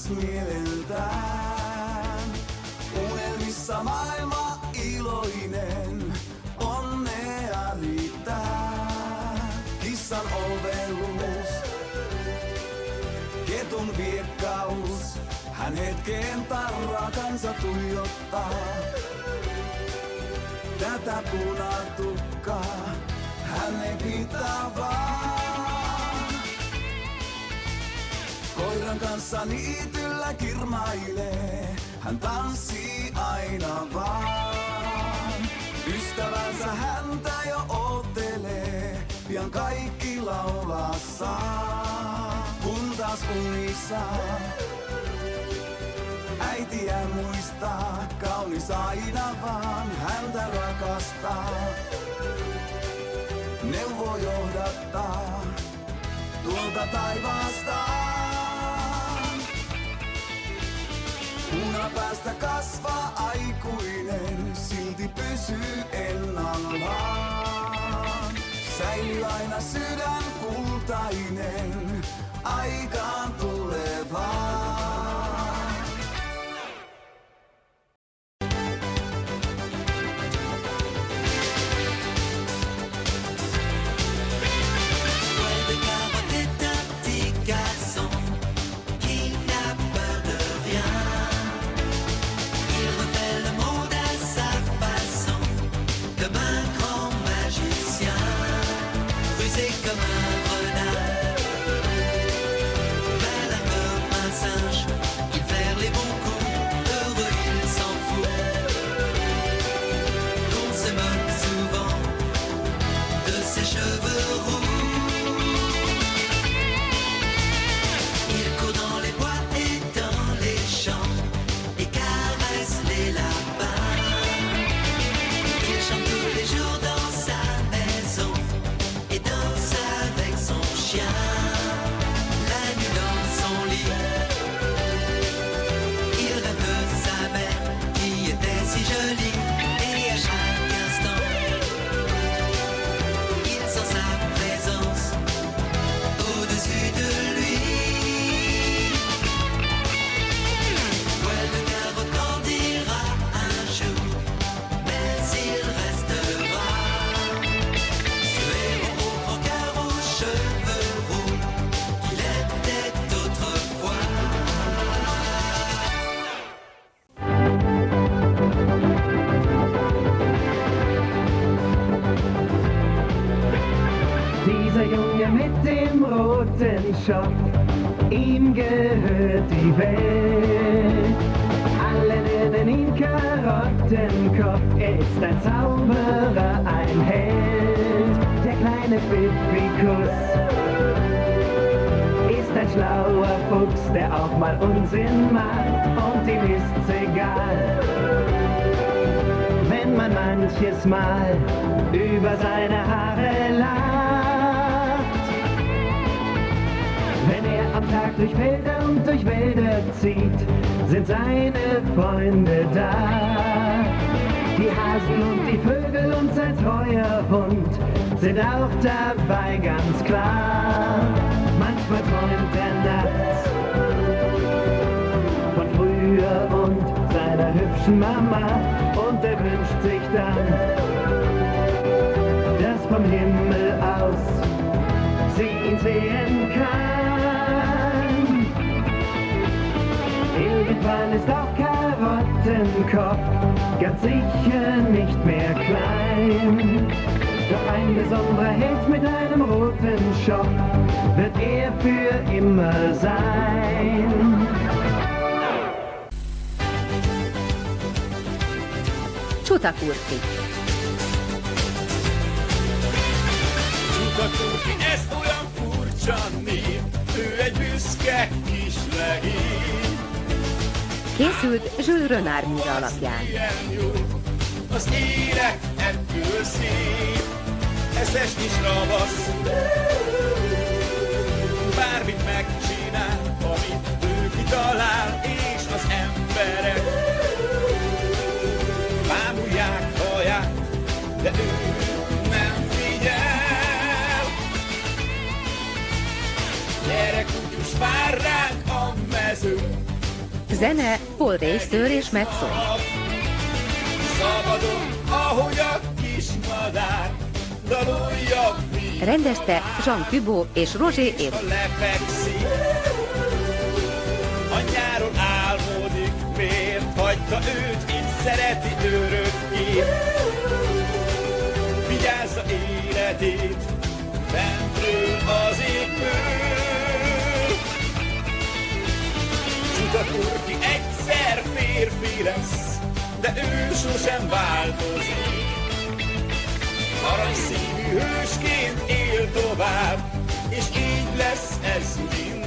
mieleltään. Unelmissa maailma iloinen, onnea riittää. Kissan ovellus, ketun viekkaus, hän hetkeen tarrakansa tuijottaa. Tätä punatukkaa, hän ei pitää vaan. Koiran kanssa niityllä kirmailee, hän tanssii aina vaan. Ystävänsä häntä jo oottelee, pian kaikki laulaa saa. Kun taas unissa äitiä muistaa, kaunis aina vaan häntä rakastaa. Neuvo johdattaa tuolta taivaastaan. Punapäästä kasvaa aikuinen, silti pysyy ennallaan. Säilyy aina sydän kultainen, aikaan tulevaan. Ihm gehört die Welt. Alle nennen ihn Karottenkopf. Er ist ein Zauberer, ein Held. Der kleine Pfiffikus ist ein schlauer Fuchs, der auch mal Unsinn macht und ihm ist's egal. Wenn man manches Mal über seine Haare lacht. Wenn er am Tag durch Felder und durch Wälder zieht, sind seine Freunde da. Die Hasen und die Vögel und sein treuer Hund sind auch dabei, ganz klar. Manchmal träumt er nachts von früher und seiner hübschen Mama und er wünscht sich dann, dass vom Himmel aus sie ihn sehen kann. Irgendwann ist auch Karottenkopf ganz sicher nicht mehr klein. Doch ein besonderer Held mit einem roten Schopf wird er für immer sein. Csutakurti. Csutakurti, ez olyan furcsa név, ő egy büszke kis legény. Készült Jules Renard műve alapján. Az élet ettől szép, eszes kis ravasz. Bármit megcsinál, amit ő kitalál, és az emberek bámulják, hallják, de ő nem figyel. Gyere, kutyus, vár ránk a mezőn, Zene Paul Résztőr és Metszó. Szabadon, ahogy a kis madár, dalolja mi. Rendezte Jean Cubot és Roger Év. Ha lefekszik, a nyáron álmodik, miért hagyta őt, itt szereti örökké. Vigyázza életét, fentről az égből. Csuda kurti egyszer férfi lesz, de ő sosem változik. Aranyszívű hősként él tovább, és így lesz ez mindig.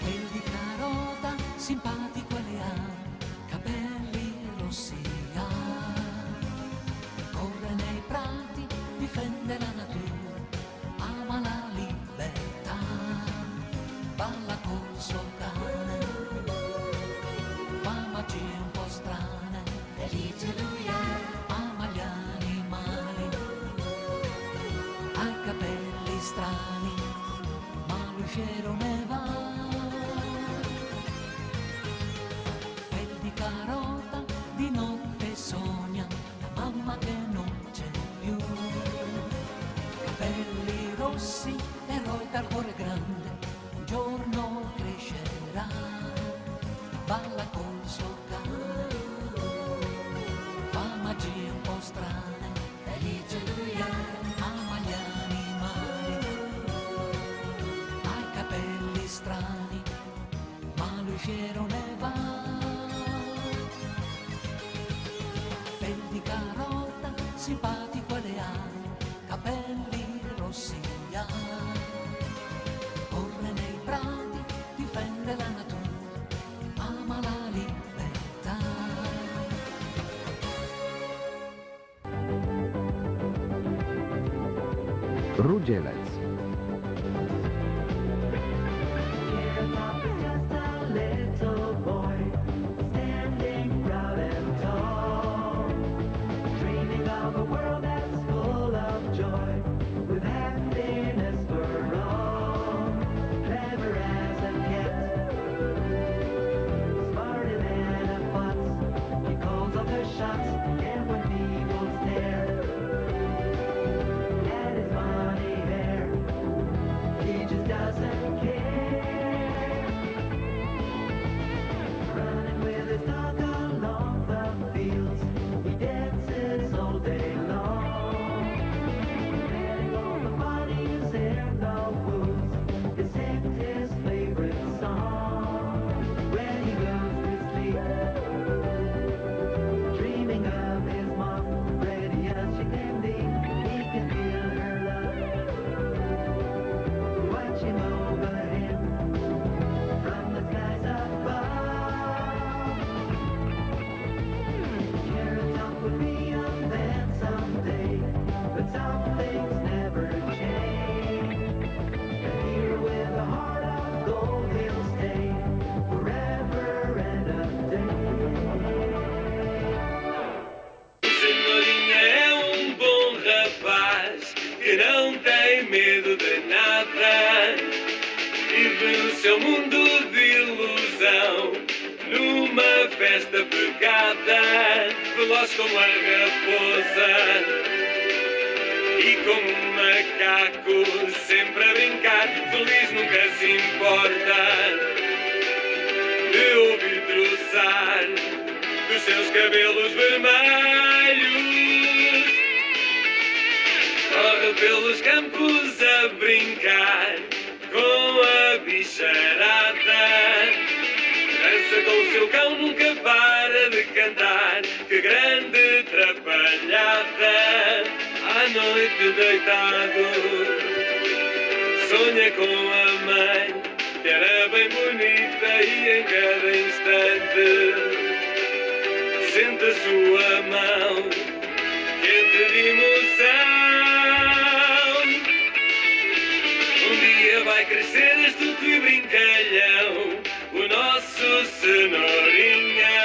Vedi Carota, simpatico e ha capelli rossi ha. Corre nei prati, difende la natura, ama la libertà, balla col suo cane, fa magie un po' strane, felice lui è, ama gli animali, ha i capelli strani, ma lui fiero ne va. Vedi Carota, di notte sogna la mamma che non c'è più. Capelli rossi e rota al cuore grande, un giorno crescerà, balla col suo cane, fa magie un po' strane, felice lui è, ama gli animali, ha i capelli strani, ma lui fiero ne va. Vedi Carota, simpatico e leale, capelli rossi ha. Corre nei prati, difende la natura, ama la libertà. Rudzielec. Que não tem medo de nada, vive no seu mundo de ilusão, numa festa pegada, veloz como a raposa e como um macaco, sempre a brincar, feliz nunca se importa de ouvir troçar dos seus cabelos vermelhos. Corre pelos campos a brincar com a bicharada. Dança com o seu cão, nunca para de cantar. Que grande trapalhada. À noite deitado, sonha com a mãe, que era bem bonita e em cada instante sente a sua mão, quente de emoção. Um dia vai crescer astuto e brincalhão, o nosso cenourinha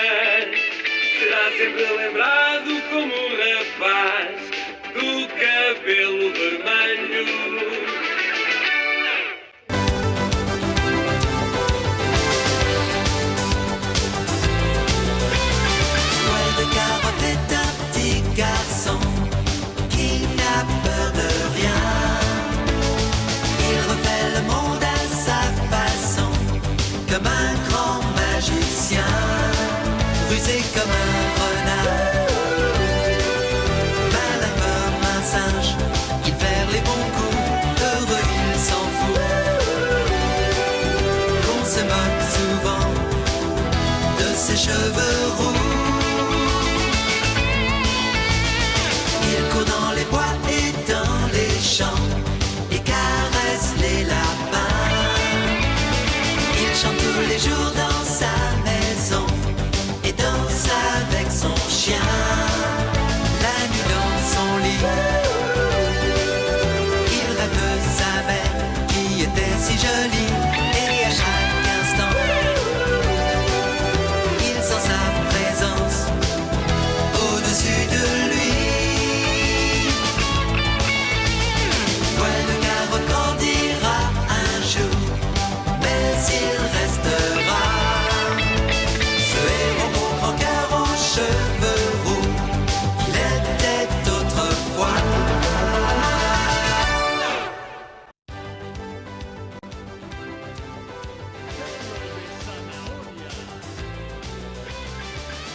será sempre lembrado como um rapaz cabelo vermelho. Poil de carotte est un petit garçon qui n'a peur de rien. Il refait le monde à sa façon, comme un grand magicien, rusé comme un renard, malin comme un singe. Il fait les bons coups, heureux il s'en fout. Qu'on se moque souvent de ses cheveux roux. Il court dans les bois et dans les champs et caresse les lapins. Il chante tous les jours dans sa maison et danse avec son chien. La nuit dans son lit, il rêve de sa mère qui était si jolie. Et à chaque instant, il sent sa présence au-dessus de lui. Poil de carotte grandira un jour, mais il restera ce héros au grand cœur aux cheveux roux qu'il était autrefois.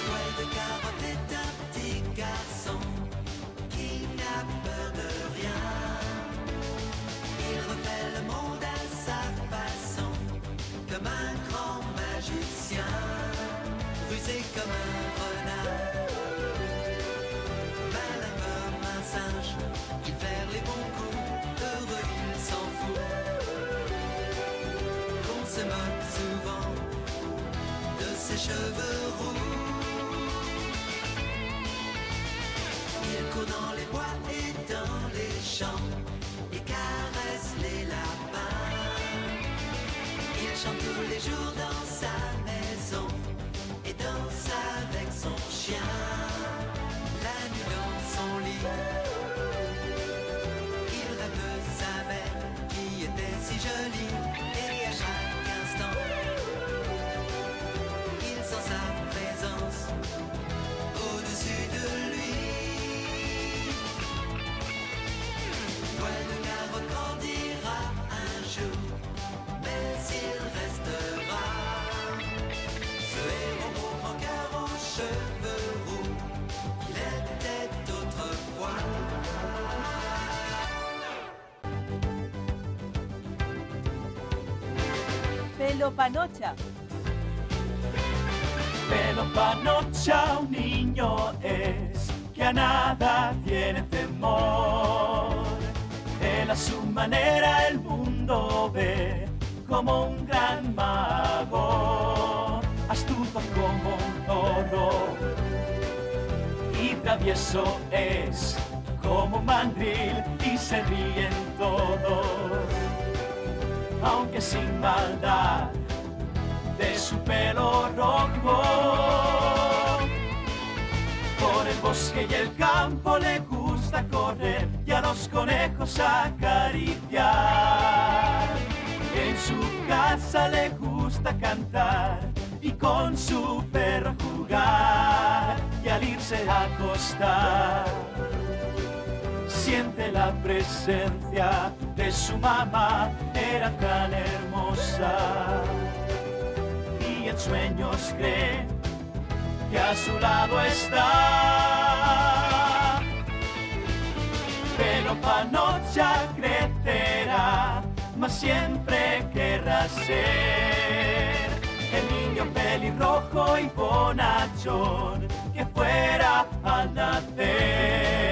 Poil de carotte est un petit garçon qui n'a peur de rien. Il refait le monde à sa façon, comme un grand magicien, rusé comme un renard, malin comme un singe. Il fait les bons coups, heureux il s'en fout. Qu'on se moque souvent de ses cheveux roux. Il court dans les bois et dans les champs et caresse les lapins. Il chante tous les jours dans sa maison et danse avec son chien. La nuit dans son lit, il rêve de sa mère qui était si jolie. Et à chaque instant, il sent sa présence au-dessus de lui. Poil de carotte grandira un jour, mais il restera ce héros au grand cœur aux cheveux roux qu'il était autrefois. Pelopanocha. Pelopanocha, un niño es que a nada tiene temor. Él a su manera el mundo ve como un gran mago, astuto como un toro y travieso es como un mandril y se ríen todos, aunque sin maldad de su pelo rojo. Por el bosque y el campo le gusta correr y a los conejos acariciar. En su casa le gusta cantar y con su perro jugar. Y al irse a acostar siente la presencia de su mamá, era tan hermosa. Y en sueños cree que a su lado está. Pelopanocha crecerá, mas siempre querrá ser el niño pelirrojo y bonachón que fuera al nacer.